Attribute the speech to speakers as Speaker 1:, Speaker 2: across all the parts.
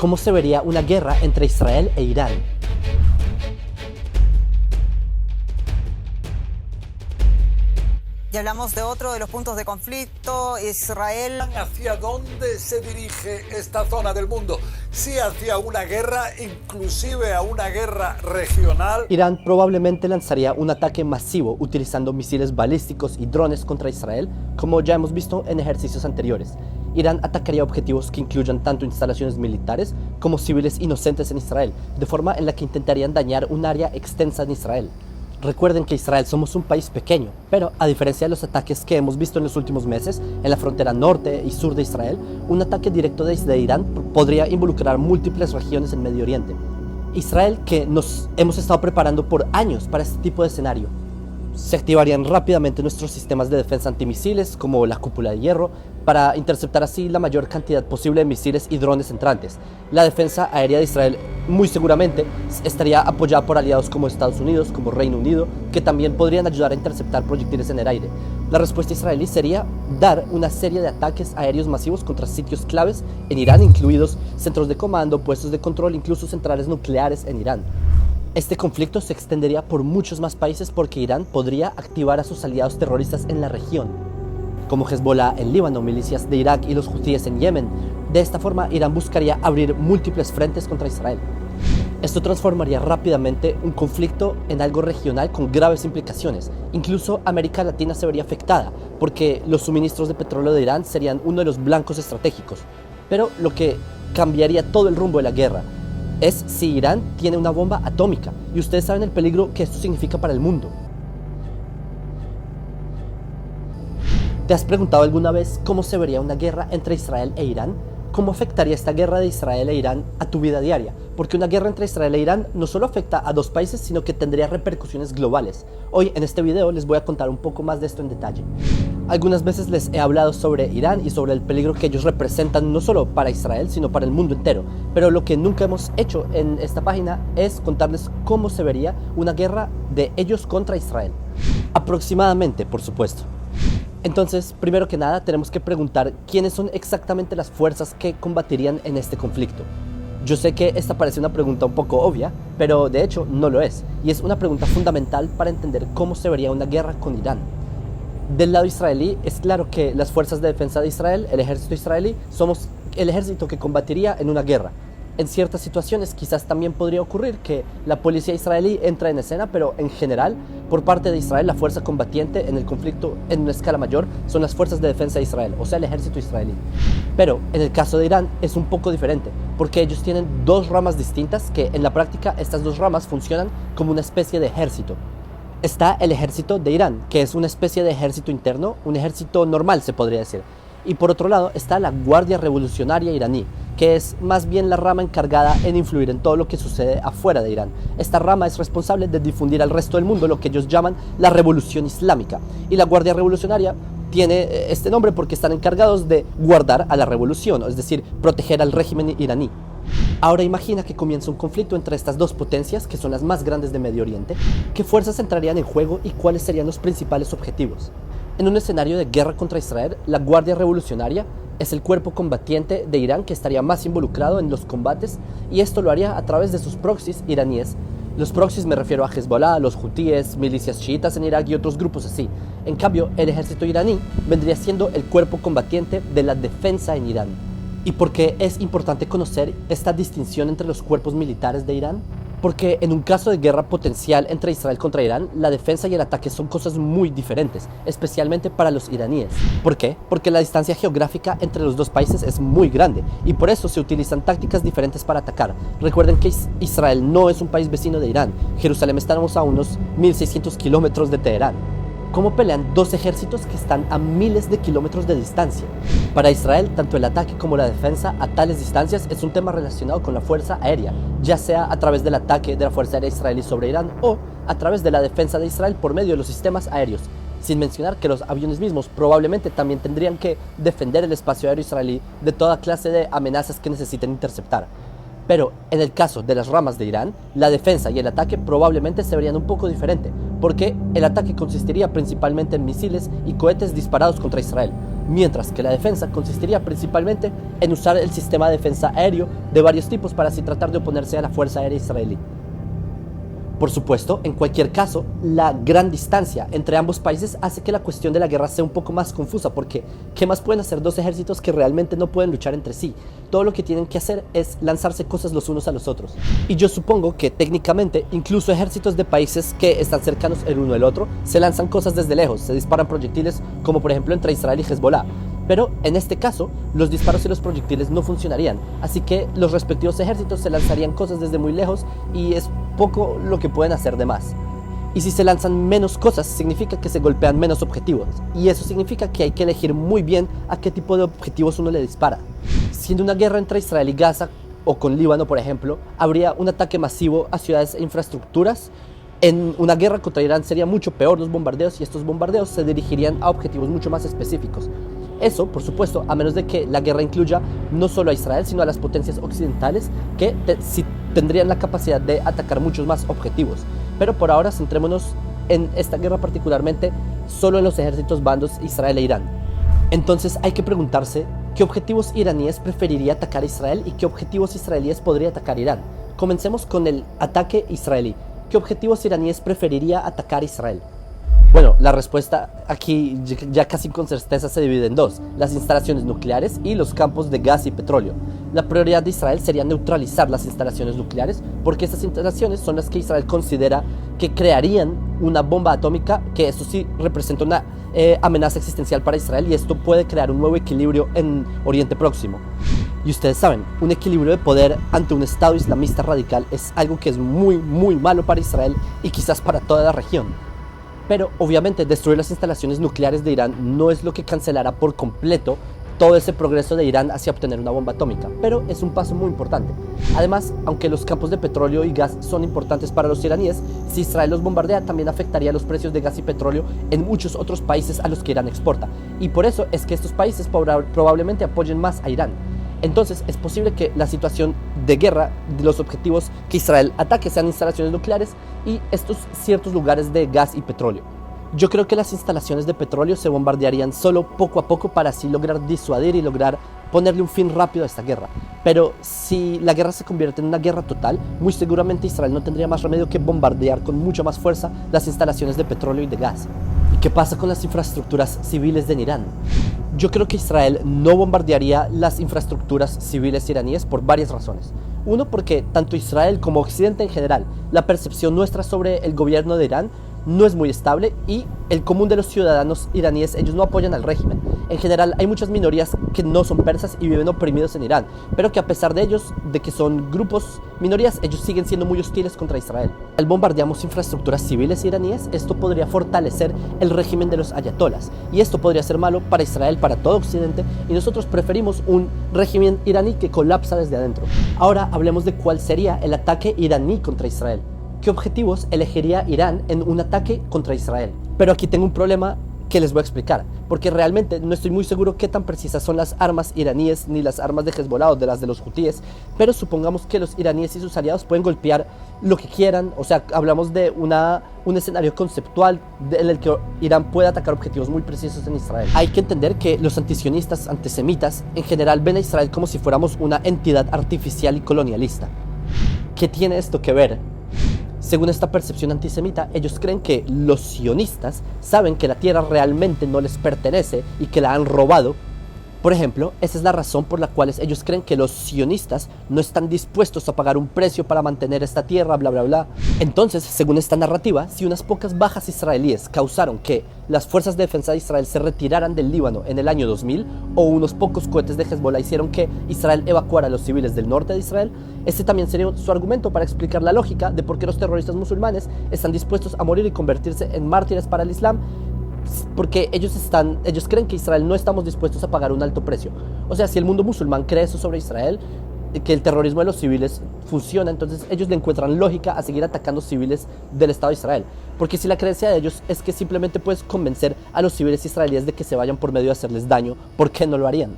Speaker 1: ¿Cómo se vería una guerra entre Israel e Irán?
Speaker 2: Y hablamos de otro de los puntos de conflicto, Israel.
Speaker 3: ¿Hacia dónde se dirige esta zona del mundo? Sí, hacia una guerra, inclusive a una guerra regional.
Speaker 1: Irán probablemente lanzaría un ataque masivo utilizando misiles balísticos y drones contra Israel, como ya hemos visto en ejercicios anteriores. Irán atacaría objetivos que incluyan tanto instalaciones militares como civiles inocentes en Israel, de forma en la que intentarían dañar un área extensa en Israel. Recuerden que Israel somos un país pequeño, pero a diferencia de los ataques que hemos visto en los últimos meses en la frontera norte y sur de Israel, un ataque directo desde Irán podría involucrar múltiples regiones en Medio Oriente. Israel, que nos hemos estado preparando por años para este tipo de escenario. Se activarían rápidamente nuestros sistemas de defensa antimisiles, como la cúpula de hierro, para interceptar así la mayor cantidad posible de misiles y drones entrantes. La defensa aérea de Israel muy seguramente estaría apoyada por aliados como Estados Unidos, como Reino Unido, que también podrían ayudar a interceptar proyectiles en el aire. La respuesta israelí sería dar una serie de ataques aéreos masivos contra sitios claves en Irán, incluidos centros de comando, puestos de control, incluso centrales nucleares en Irán. Este conflicto se extendería por muchos más países porque Irán podría activar a sus aliados terroristas en la región, como Hezbollah en Líbano, milicias de Irak y los hutíes en Yemen. De esta forma, Irán buscaría abrir múltiples frentes contra Israel. Esto transformaría rápidamente un conflicto en algo regional con graves implicaciones. Incluso América Latina se vería afectada, porque los suministros de petróleo de Irán serían uno de los blancos estratégicos. Pero lo que cambiaría todo el rumbo de la guerra es si Irán tiene una bomba atómica, y ustedes saben el peligro que esto significa para el mundo. ¿Te has preguntado alguna vez cómo se vería una guerra entre Israel e Irán? ¿Cómo afectaría esta guerra de Israel e Irán a tu vida diaria? Porque una guerra entre Israel e Irán no solo afecta a dos países, sino que tendría repercusiones globales. Hoy en este video les voy a contar un poco más de esto en detalle. Algunas veces les he hablado sobre Irán y sobre el peligro que ellos representan no solo para Israel, sino para el mundo entero. Pero lo que nunca hemos hecho en esta página es contarles cómo se vería una guerra de ellos contra Israel. Aproximadamente, por supuesto. Entonces, primero que nada, tenemos que preguntar quiénes son exactamente las fuerzas que combatirían en este conflicto. Yo sé que esta parece una pregunta un poco obvia, pero de hecho no lo es, y es una pregunta fundamental para entender cómo se vería una guerra con Irán. Del lado israelí, es claro que las fuerzas de defensa de Israel, el ejército israelí, somos el ejército que combatiría en una guerra. En ciertas situaciones quizás también podría ocurrir que la policía israelí entra en escena, pero en general, por parte de Israel, la fuerza combatiente en el conflicto en una escala mayor son las fuerzas de defensa de Israel, o sea, el ejército israelí. Pero en el caso de Irán es un poco diferente, porque ellos tienen dos ramas distintas que en la práctica estas dos ramas funcionan como una especie de ejército. Está el ejército de Irán, que es una especie de ejército interno, un ejército normal se podría decir. Y por otro lado está la Guardia Revolucionaria iraní, que es más bien la rama encargada en influir en todo lo que sucede afuera de Irán. Esta rama es responsable de difundir al resto del mundo lo que ellos llaman la Revolución Islámica. Y la Guardia Revolucionaria tiene este nombre porque están encargados de guardar a la revolución, es decir, proteger al régimen iraní. Ahora imagina que comienza un conflicto entre estas dos potencias, que son las más grandes de Medio Oriente. ¿Qué fuerzas entrarían en juego y cuáles serían los principales objetivos? En un escenario de guerra contra Israel, la Guardia Revolucionaria es el cuerpo combatiente de Irán que estaría más involucrado en los combates, y esto lo haría a través de sus proxies iraníes. Los proxies me refiero a Hezbollah, los hutíes, milicias chiitas en Irak y otros grupos así. En cambio, el ejército iraní vendría siendo el cuerpo combatiente de la defensa en Irán. ¿Y por qué es importante conocer esta distinción entre los cuerpos militares de Irán? Porque en un caso de guerra potencial entre Israel contra Irán, la defensa y el ataque son cosas muy diferentes, especialmente para los iraníes. ¿Por qué? Porque la distancia geográfica entre los dos países es muy grande, y por eso se utilizan tácticas diferentes para atacar. Recuerden que Israel no es un país vecino de Irán. Jerusalén estamos a unos 1600 kilómetros de Teherán. ¿Cómo pelean dos ejércitos que están a miles de kilómetros de distancia? Para Israel, tanto el ataque como la defensa a tales distancias es un tema relacionado con la fuerza aérea, ya sea a través del ataque de la fuerza aérea israelí sobre Irán o a través de la defensa de Israel por medio de los sistemas aéreos. Sin mencionar que los aviones mismos probablemente también tendrían que defender el espacio aéreo israelí de toda clase de amenazas que necesiten interceptar. Pero en el caso de las ramas de Irán, la defensa y el ataque probablemente se verían un poco diferente, porque el ataque consistiría principalmente en misiles y cohetes disparados contra Israel, mientras que la defensa consistiría principalmente en usar el sistema de defensa aéreo de varios tipos para así tratar de oponerse a la fuerza aérea israelí. Por supuesto, en cualquier caso, la gran distancia entre ambos países hace que la cuestión de la guerra sea un poco más confusa, porque ¿qué más pueden hacer dos ejércitos que realmente no pueden luchar entre sí? Todo lo que tienen que hacer es lanzarse cosas los unos a los otros. Y yo supongo que técnicamente, incluso ejércitos de países que están cercanos el uno al otro, se lanzan cosas desde lejos, se disparan proyectiles, como por ejemplo entre Israel y Hezbollah. Pero en este caso, los disparos y los proyectiles no funcionarían, así que los respectivos ejércitos se lanzarían cosas desde muy lejos y es poco lo que pueden hacer de más. Y si se lanzan menos cosas, significa que se golpean menos objetivos, y eso significa que hay que elegir muy bien a qué tipo de objetivos uno le dispara. Siendo una guerra entre Israel y Gaza, o con Líbano por ejemplo, habría un ataque masivo a ciudades e infraestructuras. En una guerra contra Irán sería mucho peor los bombardeos, y estos bombardeos se dirigirían a objetivos mucho más específicos. Eso, por supuesto, a menos de que la guerra incluya no solo a Israel, sino a las potencias occidentales, que sí tendrían la capacidad de atacar muchos más objetivos. Pero por ahora centrémonos en esta guerra particularmente solo en los ejércitos bandos Israel e Irán. Entonces hay que preguntarse qué objetivos iraníes preferiría atacar a Israel y qué objetivos israelíes podría atacar Irán. Comencemos con el ataque israelí. ¿Qué objetivos iraníes preferiría atacar a Israel? Bueno, la respuesta aquí ya casi con certeza se divide en dos: las instalaciones nucleares y los campos de gas y petróleo. La prioridad de Israel sería neutralizar las instalaciones nucleares, porque estas instalaciones son las que Israel considera que crearían una bomba atómica, que eso sí representa una amenaza existencial para Israel, y esto puede crear un nuevo equilibrio en Oriente Próximo. Y ustedes saben, un equilibrio de poder ante un Estado islamista radical es algo que es muy malo para Israel y quizás para toda la región. Pero obviamente destruir las instalaciones nucleares de Irán no es lo que cancelará por completo todo ese progreso de Irán hacia obtener una bomba atómica, pero es un paso muy importante. Además, aunque los campos de petróleo y gas son importantes para los iraníes, si Israel los bombardea también afectaría los precios de gas y petróleo en muchos otros países a los que Irán exporta, y por eso es que estos países probablemente apoyen más a Irán. Entonces es posible que la situación de guerra de los objetivos que Israel ataque sean instalaciones nucleares y estos ciertos lugares de gas y petróleo. Yo creo que las instalaciones de petróleo se bombardearían solo poco a poco para así lograr disuadir y lograr ponerle un fin rápido a esta guerra. Pero si la guerra se convierte en una guerra total, muy seguramente Israel no tendría más remedio que bombardear con mucha más fuerza las instalaciones de petróleo y de gas. ¿Y qué pasa con las infraestructuras civiles de Irán? Yo creo que Israel no bombardearía las infraestructuras civiles iraníes por varias razones. Uno, porque tanto Israel como Occidente en general, la percepción nuestra sobre el gobierno de Irán no es muy estable, y el común de los ciudadanos iraníes, ellos no apoyan al régimen. En general hay muchas minorías que no son persas y viven oprimidos en Irán, pero que a pesar de ellos, de que son grupos minorías, ellos siguen siendo muy hostiles contra Israel. Al bombardeamos infraestructuras civiles iraníes, esto podría fortalecer el régimen de los ayatolas, y esto podría ser malo para Israel, para todo Occidente, y nosotros preferimos un régimen iraní que colapsa desde adentro. Ahora hablemos de cuál sería el ataque iraní contra Israel. ¿Qué objetivos elegiría Irán en un ataque contra Israel? Pero aquí tengo un problema que les voy a explicar, porque realmente no estoy muy seguro qué tan precisas son las armas iraníes ni las armas de Hezbollah o de las de los hutíes, pero supongamos que los iraníes y sus aliados pueden golpear lo que quieran. O sea, hablamos de un escenario conceptual en el que Irán puede atacar objetivos muy precisos en Israel. Hay que entender que los antisionistas, antisemitas, en general ven a Israel como si fuéramos una entidad artificial y colonialista. ¿Qué tiene esto que ver? Según esta percepción antisemita, ellos creen que los sionistas saben que la tierra realmente no les pertenece y que la han robado. Por ejemplo, esa es la razón por la cual ellos creen que los sionistas no están dispuestos a pagar un precio para mantener esta tierra, bla bla bla. Entonces, según esta narrativa, si unas pocas bajas israelíes causaron que las fuerzas de defensa de Israel se retiraran del Líbano en el año 2000, o unos pocos cohetes de Hezbollah hicieron que Israel evacuara a los civiles del norte de Israel, este también sería su argumento para explicar la lógica de por qué los terroristas musulmanes están dispuestos a morir y convertirse en mártires para el Islam, porque ellos creen que Israel no estamos dispuestos a pagar un alto precio. O sea, si el mundo musulmán cree eso sobre Israel, que el terrorismo de los civiles funciona, entonces ellos le encuentran lógica a seguir atacando civiles del Estado de Israel. Porque si la creencia de ellos es que simplemente puedes convencer a los civiles israelíes de que se vayan por medio de hacerles daño, ¿por qué no lo harían?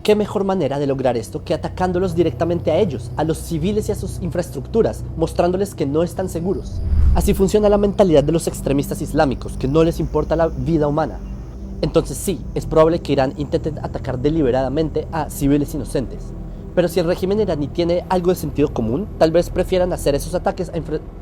Speaker 1: ¿Qué mejor manera de lograr esto que atacándolos directamente a ellos, a los civiles y a sus infraestructuras, mostrándoles que no están seguros? Así funciona la mentalidad de los extremistas islámicos, que no les importa la vida humana. Entonces sí, es probable que Irán intente atacar deliberadamente a civiles inocentes. Pero si el régimen iraní tiene algo de sentido común, tal vez prefieran hacer esos ataques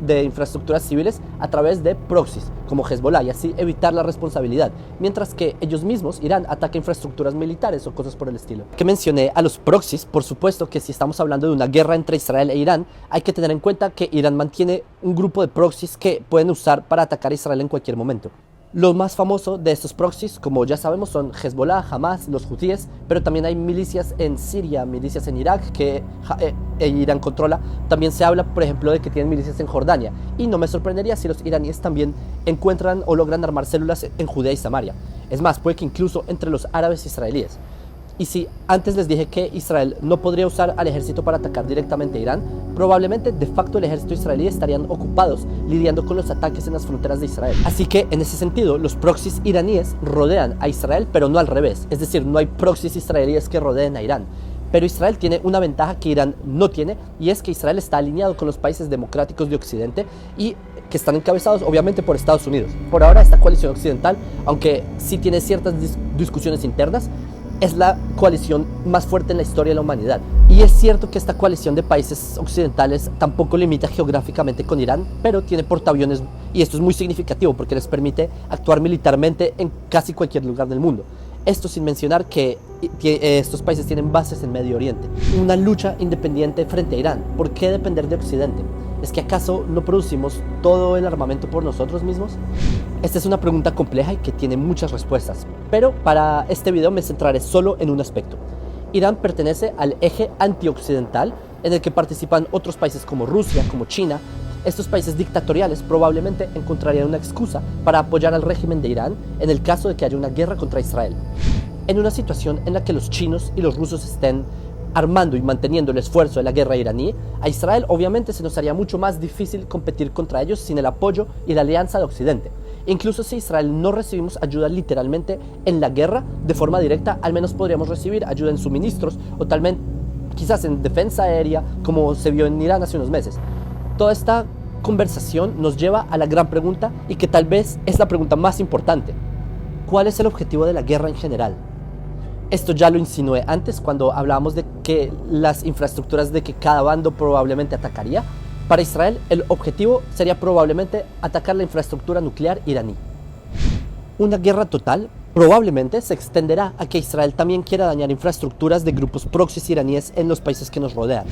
Speaker 1: de infraestructuras civiles a través de proxies, como Hezbollah, y así evitar la responsabilidad, mientras que ellos mismos, Irán, ataca infraestructuras militares o cosas por el estilo. Que mencioné a los proxies, por supuesto que si estamos hablando de una guerra entre Israel e Irán, hay que tener en cuenta que Irán mantiene un grupo de proxies que pueden usar para atacar a Israel en cualquier momento. Lo más famoso de estos proxies, como ya sabemos, son Hezbollah, Hamas, los hutíes, pero también hay milicias en Siria, milicias en Irak que Irán controla. También se habla, por ejemplo, de que tienen milicias en Jordania. Y no me sorprendería si los iraníes también encuentran o logran armar células en Judea y Samaria. Es más, puede que incluso entre los árabes israelíes. Y si antes les dije que Israel no podría usar al ejército para atacar directamente a Irán, probablemente de facto el ejército israelí estarían ocupados lidiando con los ataques en las fronteras de Israel. Así que en ese sentido, los proxies iraníes rodean a Israel, pero no al revés. Es decir, no hay proxies israelíes que rodeen a Irán. Pero Israel tiene una ventaja que Irán no tiene, y es que Israel está alineado con los países democráticos de Occidente y que están encabezados obviamente por Estados Unidos. Por ahora esta coalición occidental, aunque sí tiene ciertas discusiones internas, es la coalición más fuerte en la historia de la humanidad. Y es cierto que esta coalición de países occidentales tampoco limita geográficamente con Irán, pero tiene portaaviones, y esto es muy significativo porque les permite actuar militarmente en casi cualquier lugar del mundo. Esto sin mencionar que estos países tienen bases en Medio Oriente. Una lucha independiente frente a Irán. ¿Por qué depender de Occidente? ¿Es que acaso no producimos todo el armamento por nosotros mismos? Esta es una pregunta compleja y que tiene muchas respuestas, pero para este video me centraré solo en un aspecto. Irán pertenece al eje antioccidental en el que participan otros países como Rusia, como China. Estos países dictatoriales probablemente encontrarían una excusa para apoyar al régimen de Irán en el caso de que haya una guerra contra Israel. En una situación en la que los chinos y los rusos estén armando y manteniendo el esfuerzo de la guerra iraní, a Israel obviamente se nos haría mucho más difícil competir contra ellos sin el apoyo y la alianza de Occidente. Incluso si Israel no recibimos ayuda literalmente en la guerra de forma directa, al menos podríamos recibir ayuda en suministros o tal vez quizás en defensa aérea, como se vio en Irán hace unos meses. Toda esta conversación nos lleva a la gran pregunta, y que tal vez es la pregunta más importante: ¿cuál es el objetivo de la guerra en general? Esto ya lo insinué antes cuando hablábamos de que las infraestructuras de que cada bando probablemente atacaría. Para Israel, el objetivo sería probablemente atacar la infraestructura nuclear iraní. Una guerra total probablemente se extenderá a que Israel también quiera dañar infraestructuras de grupos proxies iraníes en los países que nos rodean.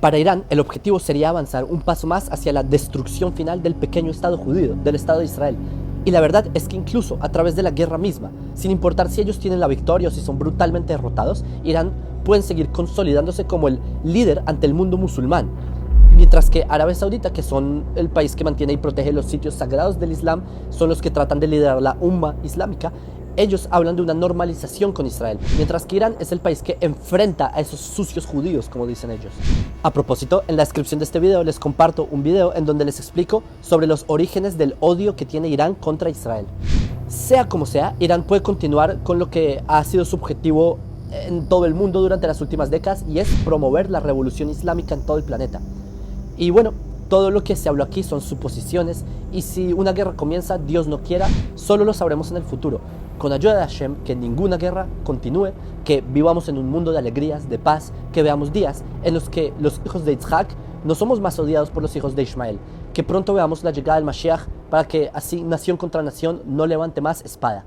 Speaker 1: Para Irán, el objetivo sería avanzar un paso más hacia la destrucción final del pequeño Estado judío, del Estado de Israel. Y la verdad es que incluso a través de la guerra misma, sin importar si ellos tienen la victoria o si son brutalmente derrotados, Irán pueden seguir consolidándose como el líder ante el mundo musulmán. Mientras que Arabia Saudita, que son el país que mantiene y protege los sitios sagrados del Islam, son los que tratan de liderar la Umma islámica, ellos hablan de una normalización con Israel, mientras que Irán es el país que enfrenta a esos sucios judíos, como dicen ellos. A propósito, en la descripción de este video les comparto un video en donde les explico sobre los orígenes del odio que tiene Irán contra Israel. Sea como sea, Irán puede continuar con lo que ha sido su objetivo en todo el mundo durante las últimas décadas, y es promover la revolución islámica en todo el planeta. Y bueno, todo lo que se habló aquí son suposiciones, y si una guerra comienza, Dios no quiera, solo lo sabremos en el futuro. Con ayuda de Hashem, que ninguna guerra continúe, que vivamos en un mundo de alegrías, de paz, que veamos días en los que los hijos de Yitzhak no somos más odiados por los hijos de Ismael, que pronto veamos la llegada del Mashiach para que así nación contra nación no levante más espada.